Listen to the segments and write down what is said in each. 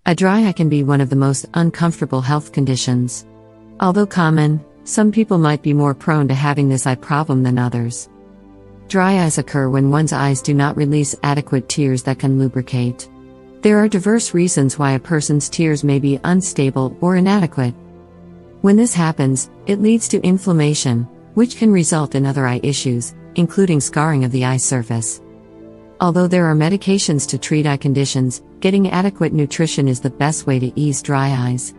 A dry eye can be one of the most uncomfortable health conditions. Although common, some people might be more prone to having this eye problem than others. Dry eyes occur when one's eyes do not release adequate tears that can lubricate. There are diverse reasons why a person's tears may be unstable or inadequate. When this happens, it leads to inflammation, which can result in other eye issues, including scarring of the eye surface. Although there are medications to treat eye conditions, getting adequate nutrition is the best way to ease dry eyes.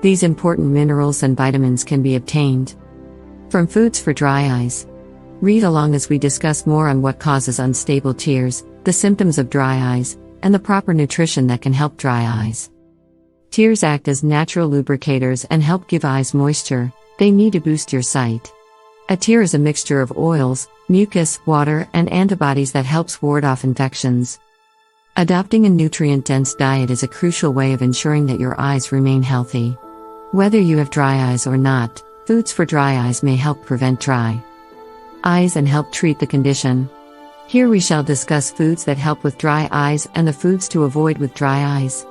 These important minerals and vitamins can be obtained from foods for dry eyes. Read along as we discuss more on what causes unstable tears, the symptoms of dry eyes, and the proper nutrition that can help dry eyes. Tears act as natural lubricators and help give eyes moisture they need to boost your sight. A tear is a mixture of oils, mucus, water, and antibodies that helps ward off infections. Adopting a nutrient-dense diet is a crucial way of ensuring that your eyes remain healthy. Whether you have dry eyes or not, foods for dry eyes may help prevent dry eyes and help treat the condition. Here we shall discuss foods that help with dry eyes and the foods to avoid with dry eyes.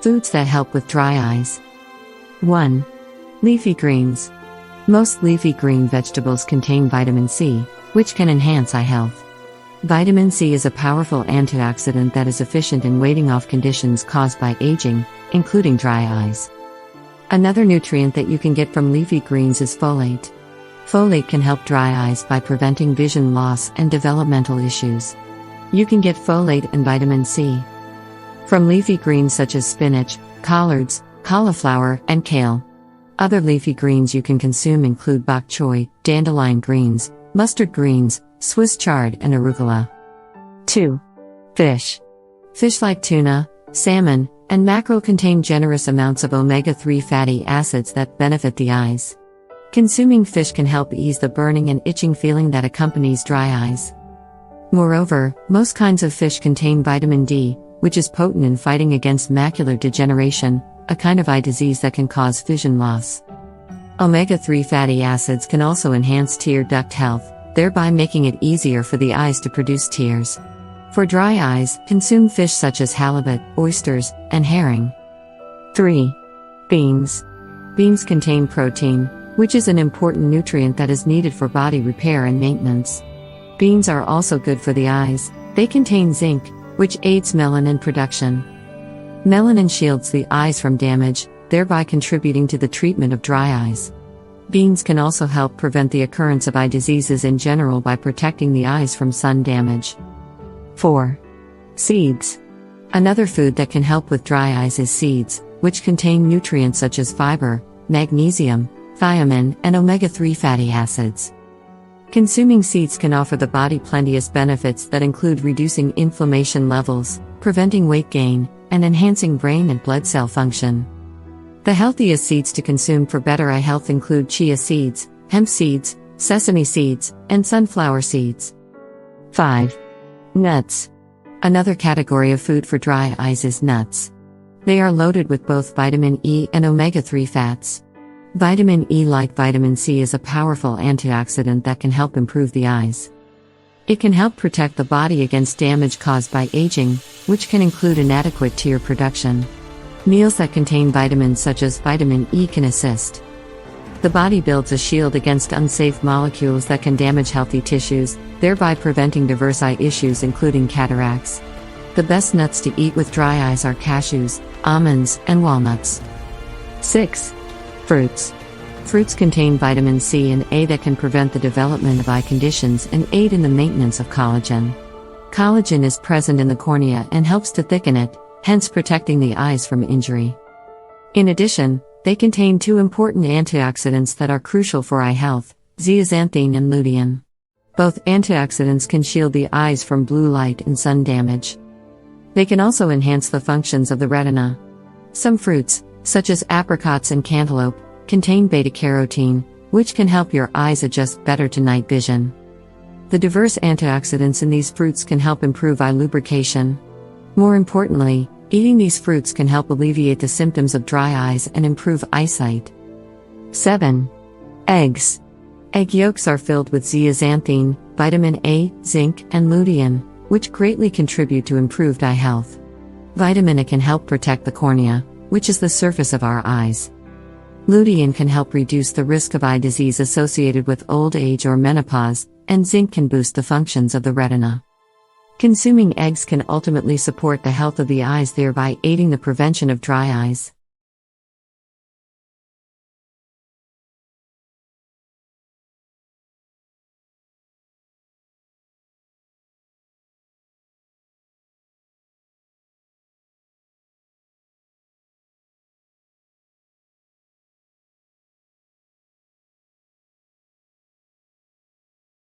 Foods that help with dry eyes. 1. Leafy greens. Most leafy green vegetables contain vitamin C, which can enhance eye health. Vitamin C is a powerful antioxidant that is efficient in warding off conditions caused by aging, including dry eyes. Another nutrient that you can get from leafy greens is folate. Folate can help dry eyes by preventing vision loss and developmental issues. You can get folate and vitamin C from leafy greens such as spinach, collards, cauliflower, and kale. Other leafy greens you can consume include bok choy, dandelion greens, mustard greens, Swiss chard, and arugula. 2. Fish. Fish like tuna, salmon, and mackerel contain generous amounts of omega-3 fatty acids that benefit the eyes. Consuming fish can help ease the burning and itching feeling that accompanies dry eyes. Moreover, most kinds of fish contain vitamin D, which is potent in fighting against macular degeneration, a kind of eye disease that can cause vision loss. Omega-3 fatty acids can also enhance tear duct health, thereby making it easier for the eyes to produce tears. For dry eyes, consume fish such as halibut, oysters, and herring. 3. Beans. Beans contain protein, which is an important nutrient that is needed for body repair and maintenance. Beans are also good for the eyes. They contain zinc, which aids melanin production. Melanin shields the eyes from damage, thereby contributing to the treatment of dry eyes. Beans can also help prevent the occurrence of eye diseases in general by protecting the eyes from sun damage. 4. Seeds. Another food that can help with dry eyes is seeds, which contain nutrients such as fiber, magnesium, thiamine, and omega-3 fatty acids. Consuming seeds can offer the body plenteous benefits that include reducing inflammation levels, preventing weight gain, and enhancing brain and blood cell function. The healthiest seeds to consume for better eye health include chia seeds, hemp seeds, sesame seeds, and sunflower seeds. 5. Nuts. Another category of food for dry eyes is nuts. They are loaded with both vitamin E and omega-3 fats. Vitamin E, like vitamin C, is a powerful antioxidant that can help improve the eyes. It can help protect the body against damage caused by aging, which can include inadequate tear production. Meals that contain vitamins such as vitamin E can assist. The body builds a shield against unsafe molecules that can damage healthy tissues, thereby preventing diverse eye issues including cataracts. The best nuts to eat with dry eyes are cashews, almonds, and walnuts. 6. Fruits. Fruits contain vitamin C and A that can prevent the development of eye conditions and aid in the maintenance of collagen. Collagen is present in the cornea and helps to thicken it, hence protecting the eyes from injury. In addition, they contain two important antioxidants that are crucial for eye health, zeaxanthin and lutein. Both antioxidants can shield the eyes from blue light and sun damage. They can also enhance the functions of the retina. Some fruits, such as apricots and cantaloupe, contain beta-carotene, which can help your eyes adjust better to night vision. The diverse antioxidants in these fruits can help improve eye lubrication. More importantly, eating these fruits can help alleviate the symptoms of dry eyes and improve eyesight. 7. Eggs. Egg yolks are filled with zeaxanthin, vitamin A, zinc, and lutein, which greatly contribute to improved eye health. Vitamin A can help protect the cornea, which is the surface of our eyes. Lutein can help reduce the risk of eye disease associated with old age or menopause, and zinc can boost the functions of the retina. Consuming eggs can ultimately support the health of the eyes, thereby aiding the prevention of dry eyes.